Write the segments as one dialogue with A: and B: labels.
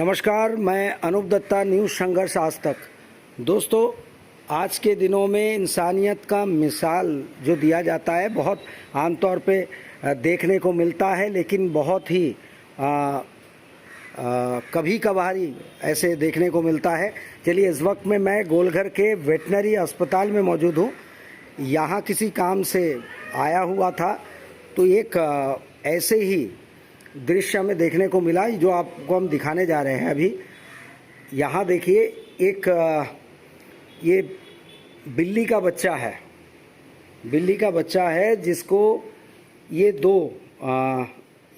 A: नमस्कार, मैं अनूप दत्ता, न्यूज़ संघर्ष आज तक। दोस्तों, आज के दिनों में इंसानियत का मिसाल जो दिया जाता है बहुत आमतौर पे देखने को मिलता है, लेकिन बहुत ही कभी कभार ऐसे देखने को मिलता है। चलिए, इस वक्त में मैं गोलघर के वेटनरी अस्पताल में मौजूद हूँ। यहाँ किसी काम से आया हुआ था तो एक ऐसे ही दृश्य हमें देखने को मिला जो आपको हम दिखाने जा रहे हैं अभी। यहाँ देखिए, एक ये बिल्ली का बच्चा है। बिल्ली का बच्चा है जिसको ये दो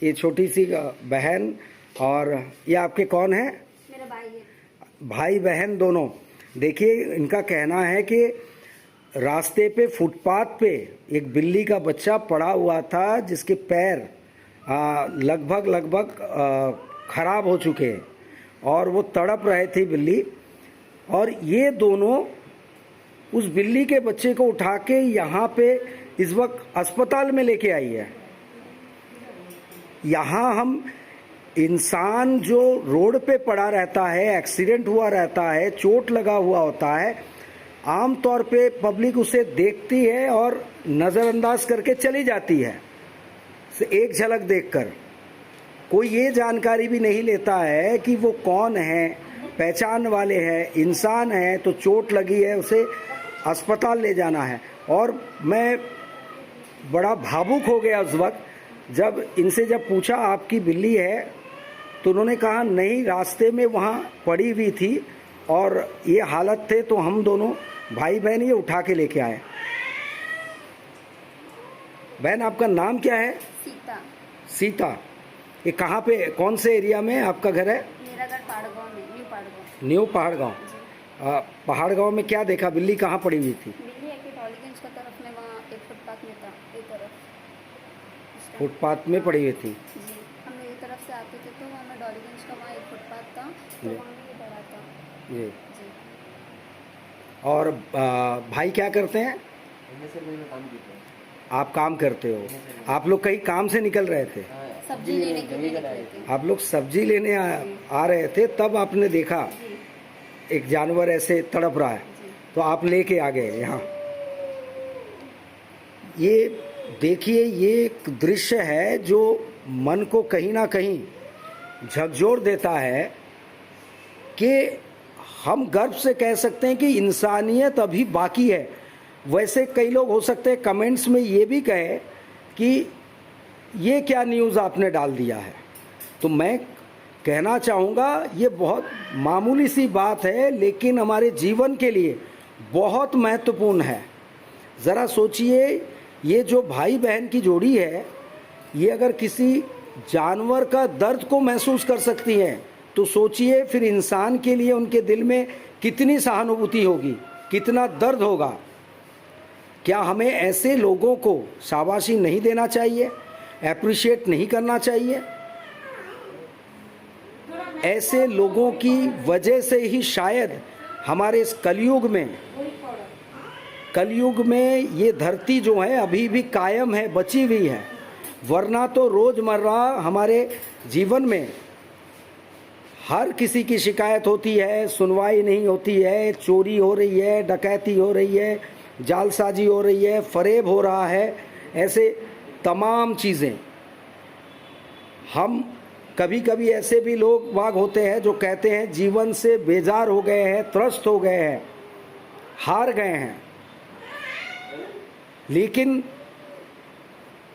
A: ये छोटी सी बहन और ये आपके कौन है?
B: मेरा भाई है।
A: भाई बहन दोनों। देखिए, इनका कहना है कि रास्ते पे फुटपाथ पे एक बिल्ली का बच्चा पड़ा हुआ था जिसके पैर लगभग ख़राब हो चुके हैं और वो तड़प रहे थे बिल्ली। और ये दोनों उस बिल्ली के बच्चे को उठा के यहाँ पे इस वक्त अस्पताल में लेके आई है। यहाँ हम इंसान जो रोड पे पड़ा रहता है, एक्सीडेंट हुआ रहता है, चोट लगा हुआ होता है, आम तौर पे पब्लिक उसे देखती है और नज़रअंदाज करके चली जाती है। एक झलक देखकर कोई ये जानकारी भी नहीं लेता है कि वो कौन है, पहचान वाले हैं, इंसान है, तो चोट लगी है, उसे अस्पताल ले जाना है। और मैं बड़ा भावुक हो गया उस वक्त जब इनसे पूछा आपकी बिल्ली है, तो उन्होंने कहा नहीं, रास्ते में वहाँ पड़ी हुई थी और ये हालत थे तो हम दोनों भाई बहन ये उठा के लेके आए। बहन, आपका नाम क्या है?
B: सीता।
A: सीता। ये कहाँ पे, कौन से एरिया में आपका घर है?
B: मेरा घर पहाड़गांव में, न्यू पहाड़गांव।
A: न्यू पहाड़गांव। पहाड़गांव में क्या देखा? बिल्ली कहाँ पड़ी हुई थी?
B: बिल्ली एक डॉलीगंज का तरफ में, वहाँ एक फुटपाथ में था, एक तरफ
A: फुटपाथ में पड़ी हुई थी।
B: जी, हम एक तरफ से आते थे तो वहाँ डॉलीगंज का वहाँ एक फुटपाथ था, तो वहाँ ये पड़ा था।
A: जी।
B: जी।
A: और भाई क्या करते हैं? आप काम करते हो? आप लोग कहीं काम से निकल रहे थे?
B: सब्जी लेने के लिए निकले थे।
A: आप लोग सब्जी लेने आ रहे थे, तब आपने देखा एक जानवर ऐसे तड़प रहा है, तो आप लेके आ गए यहाँ। ये देखिए, ये एक दृश्य है जो मन को कहीं ना कहीं झकझोर देता है कि हम गर्व से कह सकते हैं कि इंसानियत अभी बाकी है। वैसे कई लोग हो सकते हैं कमेंट्स में ये भी कहे कि ये क्या न्यूज़ आपने डाल दिया है। तो मैं कहना चाहूँगा, ये बहुत मामूली सी बात है, लेकिन हमारे जीवन के लिए बहुत महत्वपूर्ण है। ज़रा सोचिए, ये जो भाई बहन की जोड़ी है, ये अगर किसी जानवर का दर्द को महसूस कर सकती हैं, तो सोचिए फिर इंसान के लिए उनके दिल में कितनी सहानुभूति होगी, कितना दर्द होगा। क्या हमें ऐसे लोगों को शाबाशी नहीं देना चाहिए? एप्रिशिएट नहीं करना चाहिए? ऐसे लोगों की वजह से ही शायद हमारे इस कलयुग में ये धरती जो है अभी भी कायम है, बची हुई है। वरना तो रोज़मर्रा हमारे जीवन में हर किसी की शिकायत होती है, सुनवाई नहीं होती है, चोरी हो रही है, डकैती हो रही है, जालसाजी हो रही है, फरेब हो रहा है, ऐसे तमाम चीज़ें। हम कभी कभी ऐसे भी लोग वाग होते हैं जो कहते हैं जीवन से बेजार हो गए हैं, त्रस्त हो गए हैं, हार गए हैं। लेकिन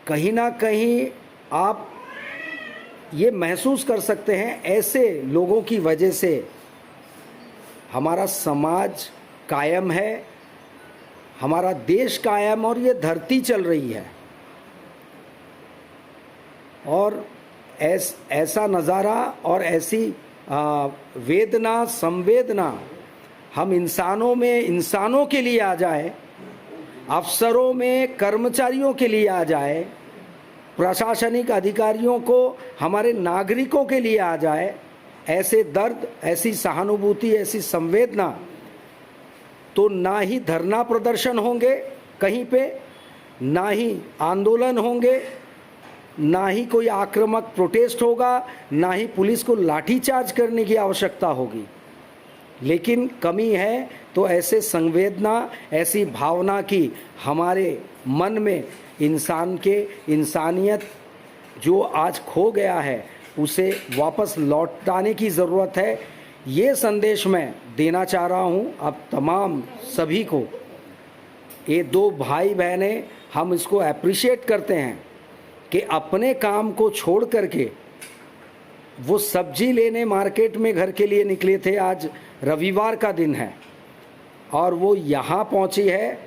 A: कहीं ना कहीं आप ये महसूस कर सकते हैं, ऐसे लोगों की वजह से हमारा समाज कायम है, हमारा देश कायम और ये धरती चल रही है। और ऐसा नज़ारा और ऐसी वेदना, संवेदना हम इंसानों में, इंसानों के लिए आ जाए, अफसरों में, कर्मचारियों के लिए आ जाए, प्रशासनिक अधिकारियों को, हमारे नागरिकों के लिए आ जाए, ऐसे दर्द, ऐसी सहानुभूति, ऐसी संवेदना, तो ना ही धरना प्रदर्शन होंगे कहीं पे, ना ही आंदोलन होंगे, ना ही कोई आक्रामक प्रोटेस्ट होगा, ना ही पुलिस को लाठीचार्ज करने की आवश्यकता होगी। लेकिन कमी है तो ऐसे संवेदना, ऐसी भावना की हमारे मन में इंसानियत जो आज खो गया है उसे वापस लौटाने की ज़रूरत है। ये संदेश मैं देना चाह रहा हूँ अब तमाम सभी को। ये दो भाई बहनें, हम इसको अप्रिशिएट करते हैं कि अपने काम को छोड़ करके वो सब्जी लेने मार्केट में घर के लिए निकले थे। आज रविवार का दिन है और वो यहाँ पहुँची है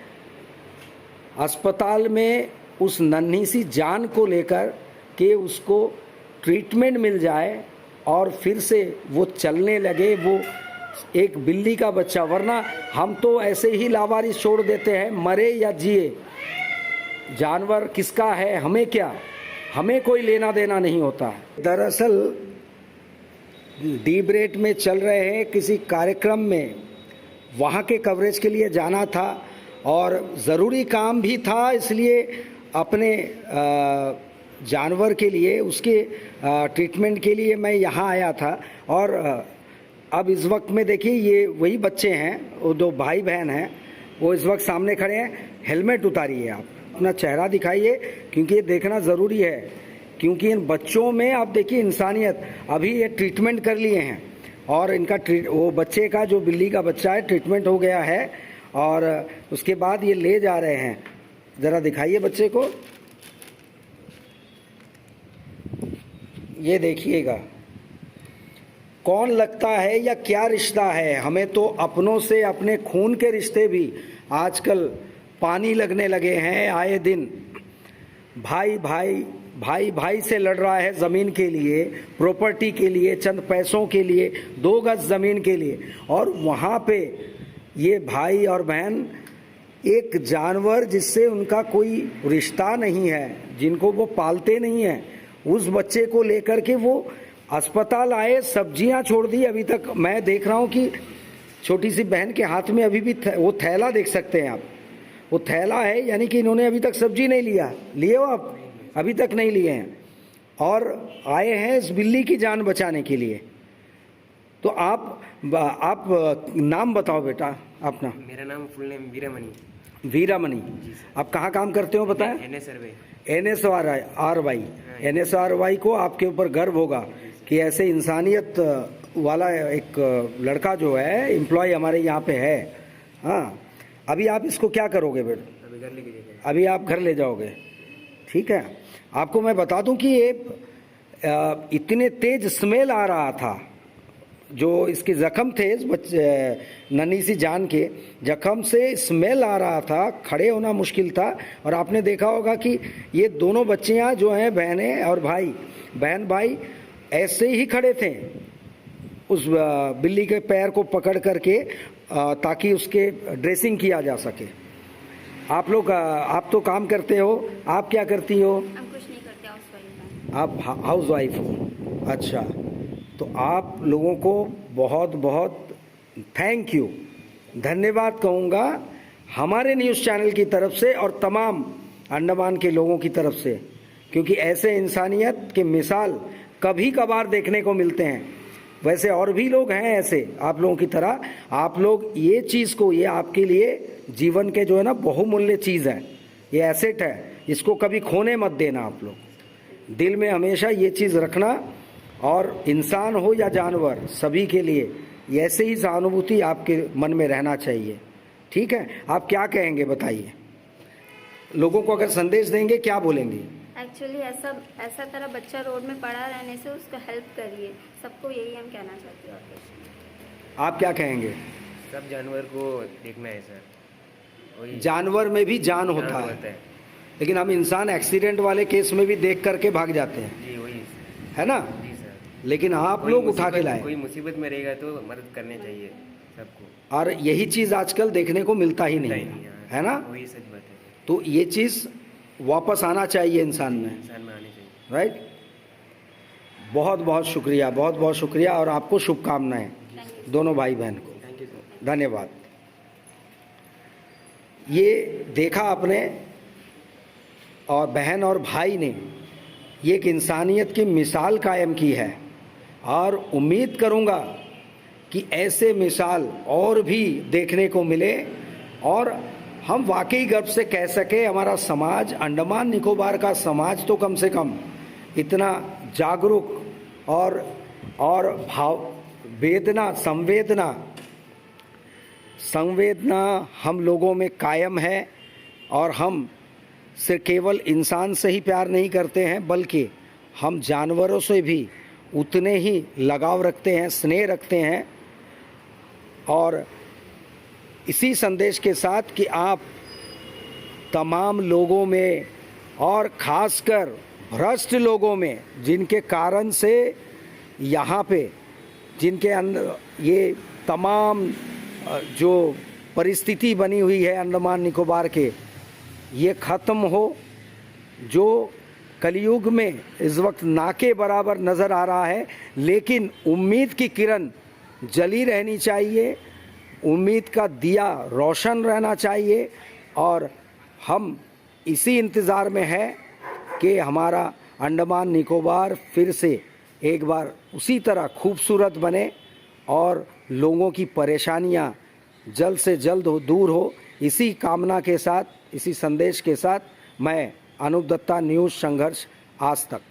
A: अस्पताल में उस नन्ही सी जान को लेकर कि उसको ट्रीटमेंट मिल जाए और फिर से वो चलने लगे। वो एक बिल्ली का बच्चा, वरना हम तो ऐसे ही लावारिस छोड़ देते हैं, मरे या जिए जानवर किसका है, हमें क्या, हमें कोई लेना देना नहीं होता है। दरअसल डीप रेट में चल रहे हैं किसी कार्यक्रम में, वहाँ के कवरेज के लिए जाना था और ज़रूरी काम भी था, इसलिए अपने जानवर के लिए, उसके ट्रीटमेंट के लिए मैं यहाँ आया था। और अब इस वक्त में देखिए ये वही बच्चे हैं, वो दो भाई बहन हैं, वो इस वक्त सामने खड़े हैं। हेलमेट उतारिए, आप अपना चेहरा दिखाइए, क्योंकि ये देखना ज़रूरी है, क्योंकि इन बच्चों में आप देखिए इंसानियत। अभी ये ट्रीटमेंट कर लिए हैं और इनका वो बच्चे का, जो बिल्ली का बच्चा है, ट्रीटमेंट हो गया है और उसके बाद ये ले जा रहे हैं। ज़रा दिखाइए बच्चे को, ये देखिएगा कौन लगता है या क्या रिश्ता है। हमें तो अपनों से, अपने खून के रिश्ते भी आजकल पानी लगने लगे हैं। आए दिन भाई से लड़ रहा है ज़मीन के लिए, प्रॉपर्टी के लिए, चंद पैसों के लिए, 2 गज ज़मीन के लिए, और वहाँ पे ये भाई और बहन एक जानवर जिससे उनका कोई रिश्ता नहीं है, जिनको वो पालते नहीं हैं, उस बच्चे को लेकर के वो अस्पताल आए। सब्जियां छोड़ दी। अभी तक मैं देख रहा हूँ कि छोटी सी बहन के हाथ में अभी भी वो थैला देख सकते हैं आप, वो थैला है, यानी कि इन्होंने अभी तक सब्जी नहीं लिया। लिए हो आप? अभी तक नहीं लिए हैं और आए हैं इस बिल्ली की जान बचाने के लिए। तो आप नाम बताओ बेटा अपना।
C: मेरा नाम फुल नेम वीरामणि।
A: वीरामणि, आप कहाँ काम करते हो बताएं? NSRY को आपके ऊपर गर्व होगा कि ऐसे इंसानियत वाला एक लड़का जो है, एम्प्लॉय हमारे यहाँ पे है। हाँ, अभी आप इसको क्या करोगे बेटा?
C: अभी घर लेके जाएंगे।
A: अभी आप घर ले जाओगे, ठीक है। आपको मैं बता दूं कि ये इतने तेज स्मेल आ रहा था, जो इसके जख्म थे, इस बच्चे नन्ही सी जान के जख्म से स्मेल आ रहा था, खड़े होना मुश्किल था। और आपने देखा होगा कि ये दोनों बच्चियां जो हैं, बहनें और भाई, बहन भाई ऐसे ही खड़े थे उस बिल्ली के पैर को पकड़ करके, ताकि उसके ड्रेसिंग किया जा सके। आप लोग, आप तो काम करते हो, आप क्या करती हो?
B: हम कुछ नहीं करते, हाउसवाइफ हैं।
A: आप हाउस वाइफ हो? अच्छा, तो आप लोगों को बहुत बहुत थैंक यू, धन्यवाद कहूँगा हमारे न्यूज़ चैनल की तरफ से और तमाम अंडमान के लोगों की तरफ से, क्योंकि ऐसे इंसानियत के मिसाल कभी कभार देखने को मिलते हैं। वैसे और भी लोग हैं ऐसे आप लोगों की तरह। आप लोग ये चीज़ को, ये आपके लिए जीवन के जो है ना बहुमूल्य चीज़ है, ये एसेट है, इसको कभी खोने मत देना। आप लोग दिल में हमेशा ये चीज़ रखना, और इंसान हो या जानवर, सभी के लिए ऐसे ही सहानुभूति आपके मन में रहना चाहिए, ठीक है। आप क्या कहेंगे बताइए? लोगों को अगर संदेश देंगे, क्या बोलेंगे?
B: एक्चुअली ऐसा तरह बच्चा रोड में पड़ा रहने से उसको हेल्प करिए, सबको यही हम कहना चाहते हैं।
A: आप क्या कहेंगे?
C: सब जानवर को देखना है सर, वही
A: जानवर में भी जान होता है, लेकिन हम इंसान एक्सीडेंट वाले केस में भी देख करके भाग जाते हैं,
C: जी वही
A: है ना?
C: जी सर।
A: लेकिन आप लोग उठा के लाए।
C: कोई मुसीबत में रहेगा तो मदद करनी चाहिए सबको,
A: और यही चीज़ आजकल देखने को मिलता ही नहीं है ना?
C: वही सच बात है।
A: तो ये चीज़ वापस आना चाहिए इंसान में
C: आनी चाहिए,
A: राइट। बहुत बहुत शुक्रिया, बहुत बहुत शुक्रिया, और आपको शुभकामनाएं दोनों भाई बहन को।
C: Thank you sir.
A: धन्यवाद। ये देखा आपने, और बहन और भाई ने ये एक इंसानियत की मिसाल कायम की है और उम्मीद करूँगा कि ऐसे मिसाल और भी देखने को मिले और हम वाकई गर्व से कह सके हमारा समाज, अंडमान निकोबार का समाज तो कम से कम इतना जागरूक और भाव संवेदना हम लोगों में कायम है और हम सिर्फ केवल इंसान से ही प्यार नहीं करते हैं बल्कि हम जानवरों से भी उतने ही लगाव रखते हैं, स्नेह रखते हैं। और इसी संदेश के साथ कि आप तमाम लोगों में और ख़ासकर भ्रष्ट लोगों में जिनके कारण से यहाँ पे जिनके अंदर ये तमाम जो परिस्थिति बनी हुई है अंडमान निकोबार के, ये ख़त्म हो। जो कलयुग में इस वक्त ना के बराबर नज़र आ रहा है, लेकिन उम्मीद की किरण जली रहनी चाहिए, उम्मीद का दिया रोशन रहना चाहिए। और हम इसी इंतज़ार में हैं कि हमारा अंडमान निकोबार फिर से एक बार उसी तरह खूबसूरत बने और लोगों की परेशानियां जल्द से जल्द दूर हो। इसी कामना के साथ, इसी संदेश के साथ मैं अनूप दत्ता, न्यूज़ संघर्ष आज तक।